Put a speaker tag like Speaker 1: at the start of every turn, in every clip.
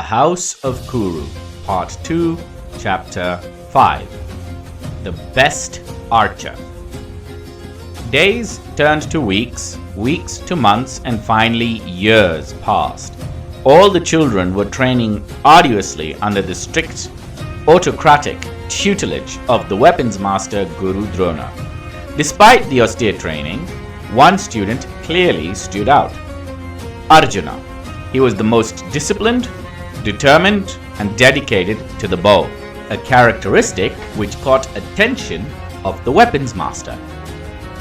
Speaker 1: House of Kuru, Part 2, Chapter 5. The Best Archer. Days turned to weeks, weeks to months, and finally years passed. All the children were training arduously under the strict, autocratic tutelage of the weapons master Guru Drona. Despite the austere training, one student clearly stood out: Arjuna. He was the most disciplined, determined, and dedicated to the bow, a characteristic which caught attention of the weapons master.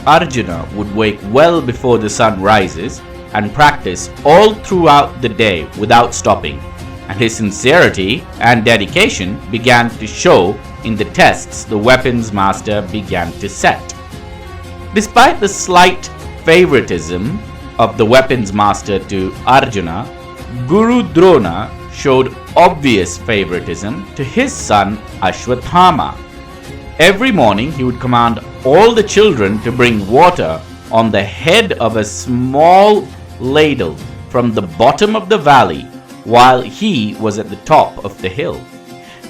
Speaker 1: Arjuna would wake well before the sun rises and practice all throughout the day without stopping, and his sincerity and dedication began to show in the tests the weapons master began to set. Despite the slight favoritism of the weapons master to Arjuna, Guru Drona showed obvious favoritism to his son Ashwatthama. Every morning he would command all the children to bring water on the head of a small ladle from the bottom of the valley while he was at the top of the hill.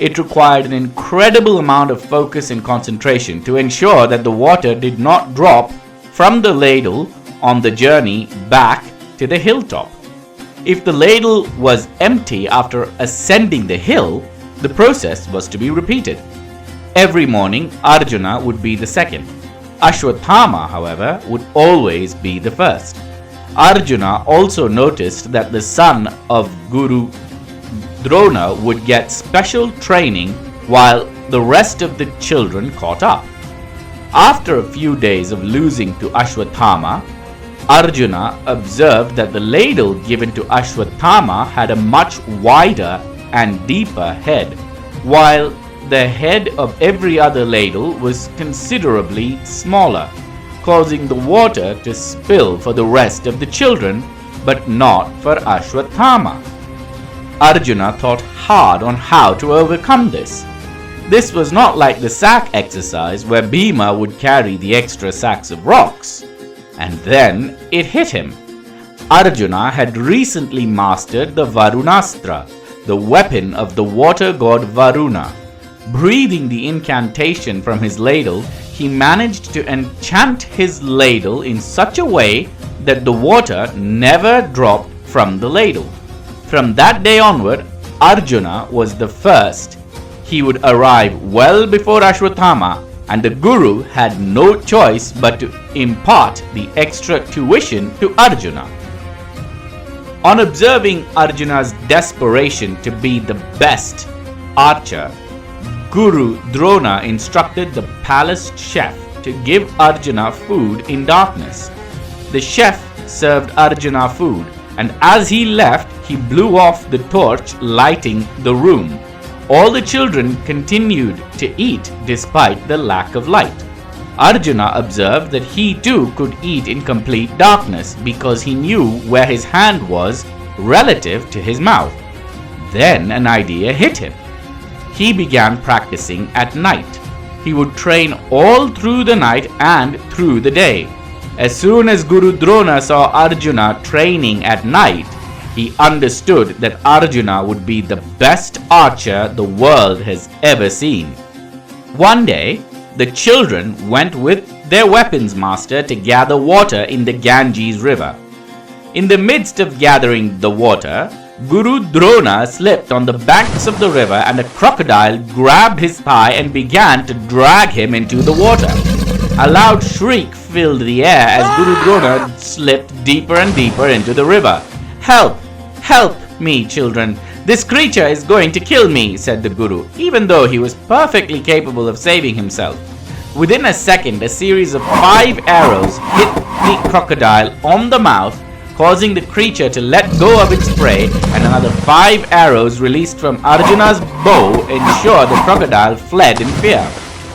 Speaker 1: It required an incredible amount of focus and concentration to ensure that the water did not drop from the ladle on the journey back to the hilltop. If the ladle was empty after ascending the hill, the process was to be repeated. Every morning, Arjuna would be the second. Ashwatthama, however, would always be the first. Arjuna also noticed that the son of Guru Drona would get special training while the rest of the children caught up. After a few days of losing to Ashwatthama, Arjuna observed that the ladle given to Ashwatthama had a much wider and deeper head, while the head of every other ladle was considerably smaller, causing the water to spill for the rest of the children, but not for Ashwatthama. Arjuna thought hard on how to overcome this. This was not like the sack exercise where Bhima would carry the extra sacks of rocks. And then it hit him. Arjuna had recently mastered the Brahmastra, the weapon of the water god Varuna. Breathing the incantation from his ladle, he managed to enchant his ladle in such a way that the water never dropped from the ladle. From that day onward, Arjuna was the first. He would arrive well before Ashwatthama, and the Guru had no choice but to impart the extra tuition to Arjuna. On observing Arjuna's desperation to be the best archer, Guru Drona instructed the palace chef to give Arjuna food in darkness. The chef served Arjuna food, and as he left, he blew off the torch lighting the room. All the children continued to eat despite the lack of light. Arjuna observed that he too could eat in complete darkness because he knew where his hand was relative to his mouth. Then an idea hit him. He began practicing at night. He would train all through the night and through the day. As soon as Guru Drona saw Arjuna training at night, he understood that Arjuna would be the best archer the world has ever seen. One day, the children went with their weapons master to gather water in the Ganges river. In the midst of gathering the water, Guru Drona slipped on the banks of the river and a crocodile grabbed his thigh and began to drag him into the water. A loud shriek filled the air as Guru Drona slipped deeper and deeper into the river. "Help! Help me, children! This creature is going to kill me," said the Guru, even though he was perfectly capable of saving himself. Within a second, a series of 5 arrows hit the crocodile on the mouth, causing the creature to let go of its prey, and another 5 arrows released from Arjuna's bow ensured the crocodile fled in fear.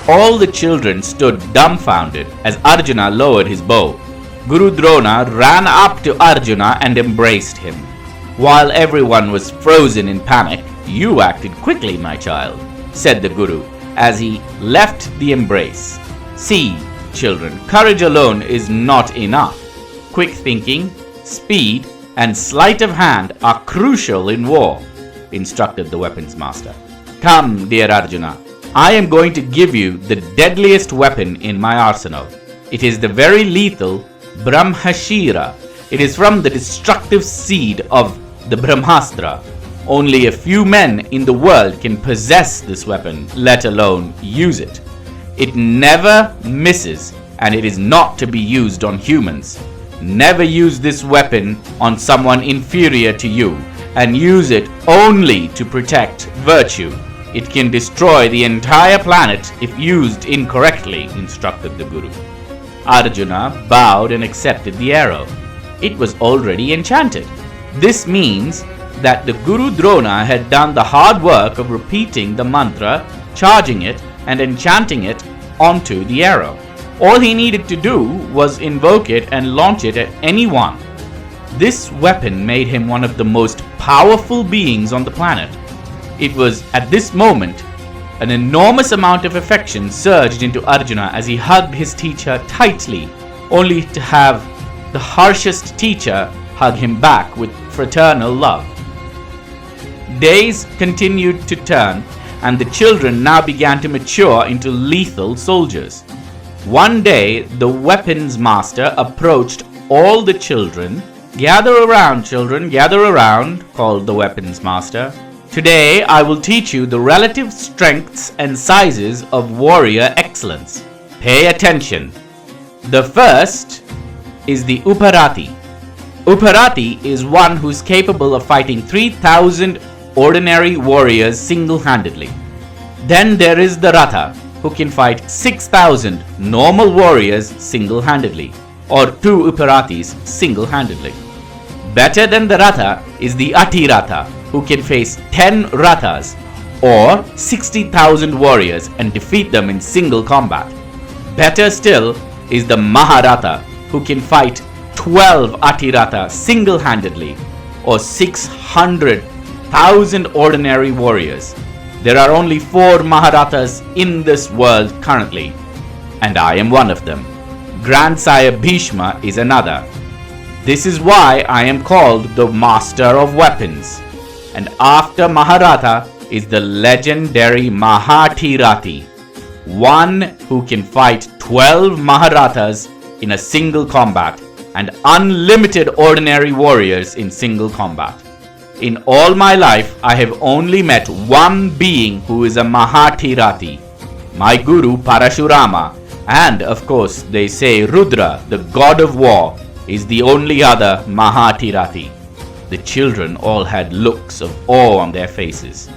Speaker 1: All the children stood dumbfounded as Arjuna lowered his bow. Guru Drona ran up to Arjuna and embraced him. "While everyone was frozen in panic, you acted quickly, my child," said the Guru as he left the embrace. "See, children, courage alone is not enough. Quick thinking, speed, and sleight of hand are crucial in war. instructed the weapons master. Come, dear Arjuna, I am going to give you the deadliest weapon in my arsenal. It is the very lethal Brahmastra. It is from the destructive seed of the Brahmastra. Only a few men in the world can possess this weapon, let alone use it. It never misses, and it is not to be used on humans. Never use this weapon on someone inferior to you, and use it only to protect virtue. It can destroy the entire planet if used incorrectly, instructed the Guru. Arjuna bowed and accepted the arrow. It was already enchanted. This means that the Guru Drona had done the hard work of repeating the mantra, charging it, and enchanting it onto the arrow. All he needed to do was invoke it and launch it at anyone. This weapon made him one of the most powerful beings on the planet. It was at this moment an enormous amount of affection surged into Arjuna as he hugged his teacher tightly, only to have the harshest teacher hug him back with fraternal love. Days continued to turn, and the children now began to mature into lethal soldiers. One day, the weapons master approached all the children. "Gather around, children, gather around," called the weapons master. "Today, I will teach you the relative strengths and sizes of warrior excellence. Pay attention. The first is the Uparati. Uparati is one who is capable of fighting 3,000 ordinary warriors single-handedly. Then there is the Ratha, who can fight 6,000 normal warriors single-handedly, or 2 Uparatis single-handedly. Better than the Ratha is the Atiratha, who can face 10 Rathas, or 60,000 warriors and defeat them in single combat. Better still is the Mahabharata, who can fight 12 Atiratha single-handedly, or 600,000 ordinary warriors. There are only 4 Maharathas in this world currently, and I am one of them. Grandsire Bhishma is another. This is why I am called the Master of Weapons. And after Mahabharata is the legendary Mahatirati, one who can fight 12 Maharathas in a single combat and unlimited ordinary warriors in single combat. In all my life, I have only met one being who is a Mahatirati, my Guru Parashurama, and of course they say Rudra, the god of war, is the only other Mahatirati. The children all had looks of awe on their faces.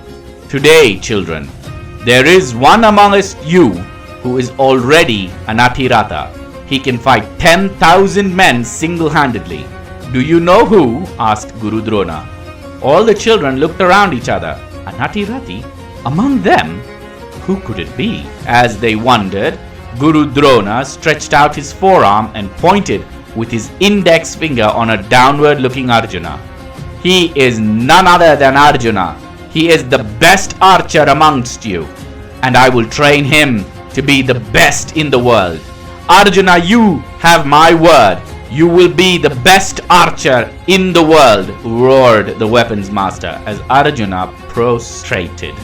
Speaker 1: Today, children, there is one amongst you who is already an Atirata. He can fight 10,000 men single-handedly. Do you know who? Asked Guru Drona. All the children looked around each other. An Atirati? Among them? Who could it be? As they wondered, Guru Drona stretched out his forearm and pointed with his index finger on a downward-looking Arjuna. He is none other than Arjuna. He is the best archer amongst you, and I will train him to be the best in the world. Arjuna, you have my word. You will be the best archer in the world, roared the weapons master as Arjuna prostrated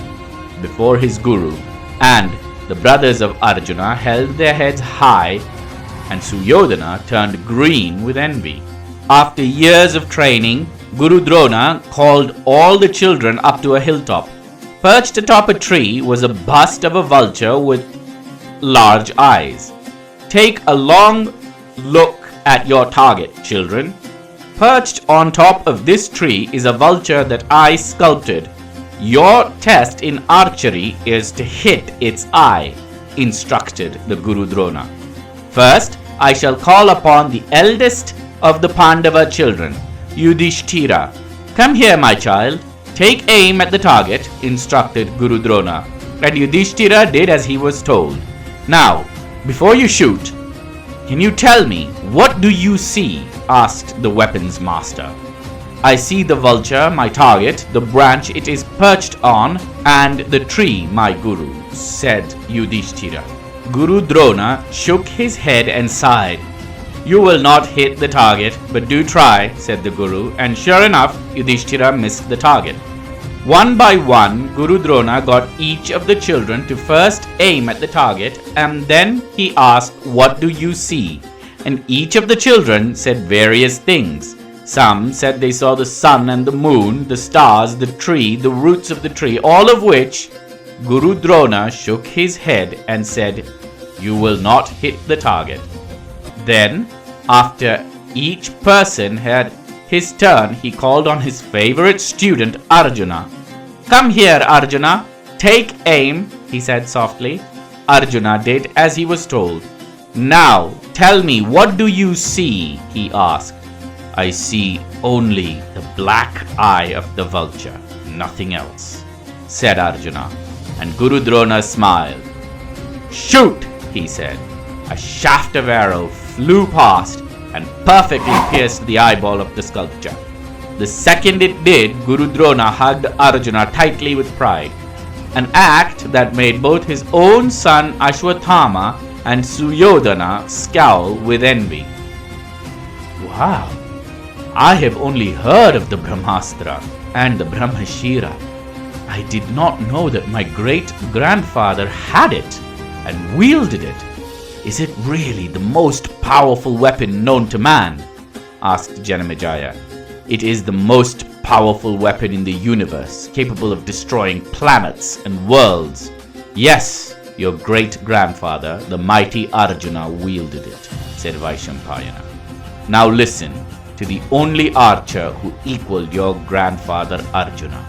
Speaker 1: before his guru, and the brothers of Arjuna held their heads high, and Suryodhana turned green with envy. After years of training, Guru Drona called all the children up to a hilltop. Perched atop a tree was a bust of a vulture with large eyes. Take a long look at your target, children. Perched on top of this tree is a vulture that I sculpted. Your test in archery is to hit its eye, instructed the Guru Drona. First, I shall call upon the eldest of the Pandava children, Yudhishthira. Come here, my child. Take aim at the target, instructed Guru Drona, and Yudhishthira did as he was told. Now, before you shoot, can you tell me, what do you see? Asked the weapons master. I see the vulture, my target, the branch it is perched on, and the tree, my guru, said Yudhishthira. Guru Drona shook his head and sighed. You will not hit the target, but do try, said the guru, and sure enough, Yudhishthira missed the target. One by one, Guru Drona got each of the children to first aim at the target, and then he asked, "What do you see?" And each of the children said various things. Some said they saw the sun and the moon, the stars, the tree, the roots of the tree, all of which Guru Drona shook his head and said, "You will not hit the target." Then, after each person had his turn, he called on his favorite student Arjuna. "Come here, Arjuna. Take aim," he said softly. Arjuna did as he was told. "Now, tell me, what do you see?" he asked. "I see only the black eye of the vulture, nothing else," said Arjuna. And Guru Drona smiled. "Shoot," he said. A shaft of arrow flew past and perfectly pierced the eyeball of the sculpture. The second it did, Guru Drona hugged Arjuna tightly with pride, an act that made both his own son Ashwathama and Suyodhana scowl with envy. "Wow, I have only heard of the Brahmastra and the Brahmashira. I did not know that my great-grandfather had it and wielded it. Is it really the most powerful weapon known to man?" asked Janamejaya. "It is the most powerful weapon in the universe, capable of destroying planets and worlds. Yes, your great-grandfather, the mighty Arjuna, wielded it," said Vaishampayana. "Now listen to the only archer who equaled your grandfather Arjuna.